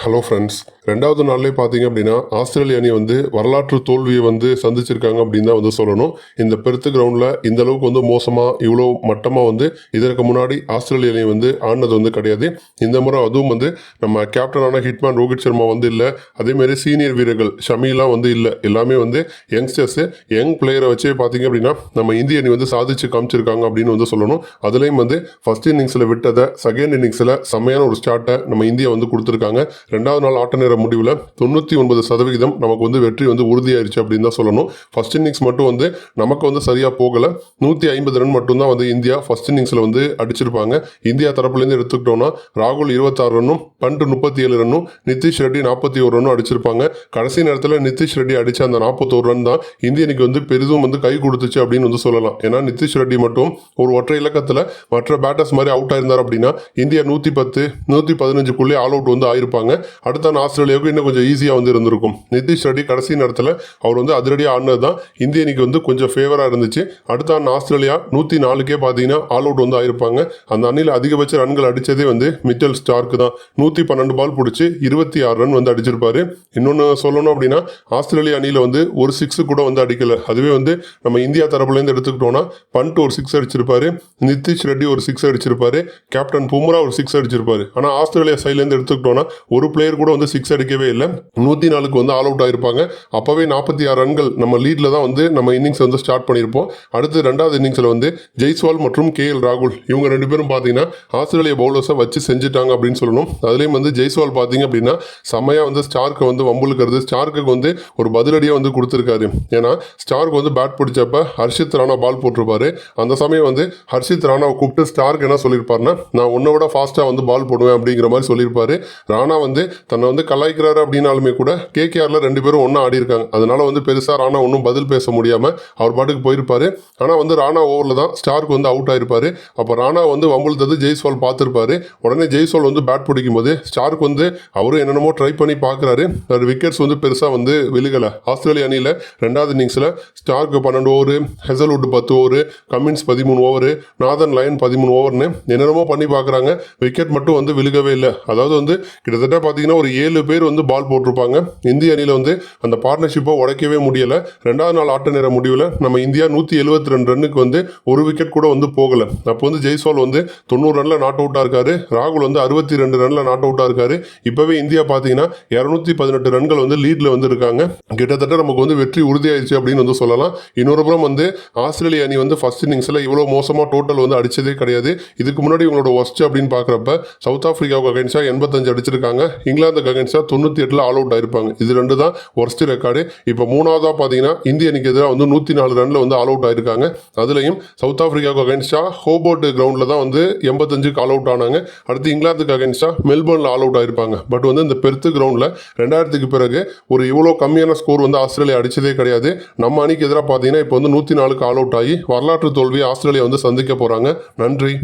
Hello friends, ரெண்டாவது நாள்லேயே பார்த்தீங்க அப்படின்னா ஆஸ்திரேலிய அணி வரலாற்று தோல்வியை சந்திச்சிருக்காங்க அப்படின்னு தான் சொல்லணும். இந்த பெர்த் கிரவுண்டில் இந்த அளவுக்கு மோசமாக இவ்வளோ மட்டமாக இதற்கு முன்னாடி ஆஸ்திரேலிய அணி ஆடினது கிடையாது. இந்த முறை அதுவும் நம்ம கேப்டனான ஹிட்மேன் ரோஹித் சர்மா இல்லை. அதேமாரி சீனியர் வீரர்கள் ஷமிலாம் இல்லை. எல்லாமே யங்ஸ்டர்ஸு யங் பிளேயரை வச்சே பார்த்தீங்க அப்படின்னா நம்ம இந்திய அணி சாதிச்சு காமிச்சிருக்காங்க அப்படின்னு சொல்லணும். அதுலேயும் ஃபர்ஸ்ட் இன்னிங்ஸில் விட்டதை செகண்ட் இன்னிங்ஸில் செம்மையான ஒரு ஸ்டார்ட்டை நம்ம இந்தியா கொடுத்துருக்காங்க. ரெண்டாவது நாள் ஆட்ட நேர முடிவில் 99% நமக்கு வெற்றி உறுதியாயிருச்சு அப்படின்னு தான் சொல்லணும். ஃபர்ஸ்ட் இன்னிங்ஸ் மட்டும் நமக்கு சரியாக போகலை. 150 ரன் மட்டும்தான் இந்தியா ஃபர்ஸ்ட் இன்னிங்ஸில் அடிச்சிருப்பாங்க. இந்தியா தரப்புலேருந்து எடுத்துக்கிட்டோம்னா ராகுல் 26 ரன்னும் பண்ட் 37 ரன்னும் நிதிஷ் ரெட்டி 41 ரன்னும் அடிச்சிருப்பாங்க. கடைசி நேரத்தில் நிதிஷ் ரெட்டி அடித்த அந்த 41 ரன் தான் இந்திய அணிக்கு பெரிதும் கை கொடுத்துச்சு அப்படின்னு சொல்லலாம். ஏன்னா நிதிஷ் ரெட்டி மட்டும் ஒரு ஒற்றை இலக்கத்தில் மற்ற பேட்டர்ஸ் மாதிரி அவுட் ஆயிருந்தார் அப்படின்னா இந்தியா 110 115 ஆல் அவுட் ஆயிருப்பாங்க. அடுத்த ஆஸ்திரேலியாவுக்கு இன்னும் கொஞ்சம் ஈஸியாக இருந்திருக்கும். நிதிஷ் ரெட்டி கடைசி நேரத்தில் அவர் அதிரடியாக ஆடினது தான் இந்திய அணிக்கு கொஞ்சம் ஃபேவராக இருந்துச்சு. அடுத்த ஆஸ்திரேலியா 104க்கே பார்த்தீங்கன்னா ஆல் அவுட் ஆயிருப்பாங்க. அந்த அணியில் அதிகபட்ச ரன்கள் அடித்ததே மிச்சல் ஸ்டார்க்கு தான். 112 பால் பிடிச்சி 26 ரன் அடிச்சிருப்பாரு. இன்னொன்று சொல்லணும் அப்படின்னா ஆஸ்திரேலியா அணியில் ஒரு 6 கூட அடிக்கல. அதுவே நம்ம இந்தியா தரப்புலேருந்து எடுத்துக்கிட்டோம்னா பண்ட் ஒரு 6 அடிச்சிருப்பாரு, நிதிஷ் ரெட்டி ஒரு 6 அடிச்சிருப்பாரு, கேப்டன் பும்ரா ஒரு 6 அடிச்சிருப்பாரு. ஆனால் ஆஸ்திரேலியா சைட்லேருந்து எடுத்துக்கிட்டோம்னா ஒரு பிளேயர் கூட 6 அடிக்கவே இல்லை. 104க்கு ஆல் அவுட் ஆயிருப்பாங்க. அப்பவே 46 ரன்கள் நம்ம லீட்ல தான் நம்ம இன்னிங்ஸ் ஸ்டார்ட் பண்ணியிருப்போம். அடுத்து ரெண்டாவது இன்னிங்ஸ்ல ஜெய்ஸ்வால் மற்றும் KL ராகுல் இவங்க ரெண்டு பேரும் பார்த்தீங்கன்னா ஆஸ்திரேலியா பவுலர்ஸை வச்சு செஞ்சுட்டாங்க அப்படின்னு சொல்லணும். அதுலேயும் ஜெய்ஸ்வால் பார்த்தீங்க அப்படின்னா செம்மையா ஸ்டார்க்கு வம்புலுக்கிறது, ஸ்டார்க்கு ஒரு பதிலடியாக கொடுத்துருக்காரு. ஏன்னா ஸ்டார்க்கு பேட் பிடிச்சப்ப ஹர்ஷித் ராணா பால் போட்டிருப்பாரு. அந்த சமயம் ஹர்ஷித் ராணாவை கூப்பிட்டு ஸ்டார்க்கு என்ன சொல்லியிருப்பாருன்னா, நான் உன்னை விட ஃபாஸ்ட்டாக பால் போடுவேன் அப்படிங்கிற மாதிரி சொல்லியிருப்பாரு. ராணா தன்னை கலாய்க்கிறாரு அப்படின்னாலுமே கூட KKRல 2 பேரும் ஒன்றா ஆடி இருக்காங்க. அதனால பெருசாக ராணா ஒன்றும் பதில் பேச முடியாமல் அவர் பாட்டுக்கு போயிருப்பாரு. ஆனால் ராணா ஓவரில் தான் ஸ்டார்க்கு அவுட் ஆயிருப்பாரு. அப்போ ராணா வம்புழுத்தது ஜெய்ஸ்வால் பார்த்துருப்பாரு. உடனே ஜெய்ஸ்வால் பேட் பிடிக்கும் போது ஸ்டார்க்கு அவரும் என்னென்னமோ ட்ரை பண்ணி பார்க்குறாரு. ஒரு விக்கெட்ஸ் பெருசாக விழுகலை. ஆஸ்திரேலியா அணியில் ரெண்டாவது இன்னிங்ஸில் Stark 12 over, Hazlewood 10 over, Cummins 13 over, Nathan Lyon 13 ஓவர்னு என்னென்னமோ பண்ணி பார்க்குறாங்க. விக்கெட் மட்டும் விழுகவே இல்லை. அதாவது கிட்டத்தட்ட பார்த்தீங்கன்னா ஒரு 7 பேர் பால் போட்டிருப்பாங்க. இந்திய அணியில் அந்த பார்ட்னர்ஷிப்பை உடைக்கவே முடியலை. ரெண்டாவது நாள் ஆட்ட நேர முடிவில் நம்ம இந்தியா 172 ரன்னுக்கு ஒரு விக்கெட் கூட போகலை. அப்போ ஜெய்ஸ்வால் 90 ரனில் நாட் அவுட்டாக இருக்காரு. ராகுல் 62 ரனில் நாட் அவுட்டாக இருக்காரு. இப்போவே இந்தியா பார்த்தீங்கன்னா 218 ரன்கள் லீடில் இருக்காங்க. கிட்டத்தட்ட நமக்கு வெற்றி உறுதியாயிடுச்சு அப்படின்னு சொல்லலாம். இன்னொரு புறம் ஆஸ்திரேலிய அணி ஃபர்ஸ்ட் இன்னிங்ஸில் இவ்வளோ மோசமாக டோட்டல் அடிச்சதே கிடையாது. இதுக்கு முன்னாடி இவங்களோட ஒஸ்ட் அப்படின்னு பார்க்குறப்ப சவுத் ஆப்பிரிக்காவுக்கு அகைன்ஸ்டாக 85 அடிச்சிருக்காங்க. இங்கிலாந்துக்கு அகைன்ஸ்டாக 98 ஆல் அவுட் ஆயிருப்பாங்க. இது ரெண்டு தான் ஒர்ஸ்ட் ரெக்கார்டு. இப்போ மூணாவதாக பார்த்தீங்கன்னா இந்திய அணிக்கு எதிராக 104 ரன்ல ஆல் அவுட் ஆயிருக்காங்க. அதுலேயும் சவுத் ஆப்பிரிக்காவுக்கு அகைன்ஸ்டாக ஹோபோர்ட் கிரவுண்டில் தான் 85க்கு ஆல் அவுட் ஆனாங்க. அடுத்து இங்கிலாந்துக்கு அகைன்ஸ்டாக மெல்பர்னில் ஆல் அவுட் ஆயிருப்பாங்க. பட் இந்த பெர்த் கிரவுண்டில் 2000க்கு பிறகு ஒரு இவ்வளோ கம்மியான ஸ்கோர் ஆஸ்திரேலியா அடிச்சதே கிடையாது. நம்ம அணிக்கு எதிராக பார்த்தீங்கன்னா இப்போ 104க்கு ஆல் அவுட் ஆகி வரலாற்று தோல்வியை ஆஸ்திரேலியா சந்திக்க போகிறாங்க. நன்றி.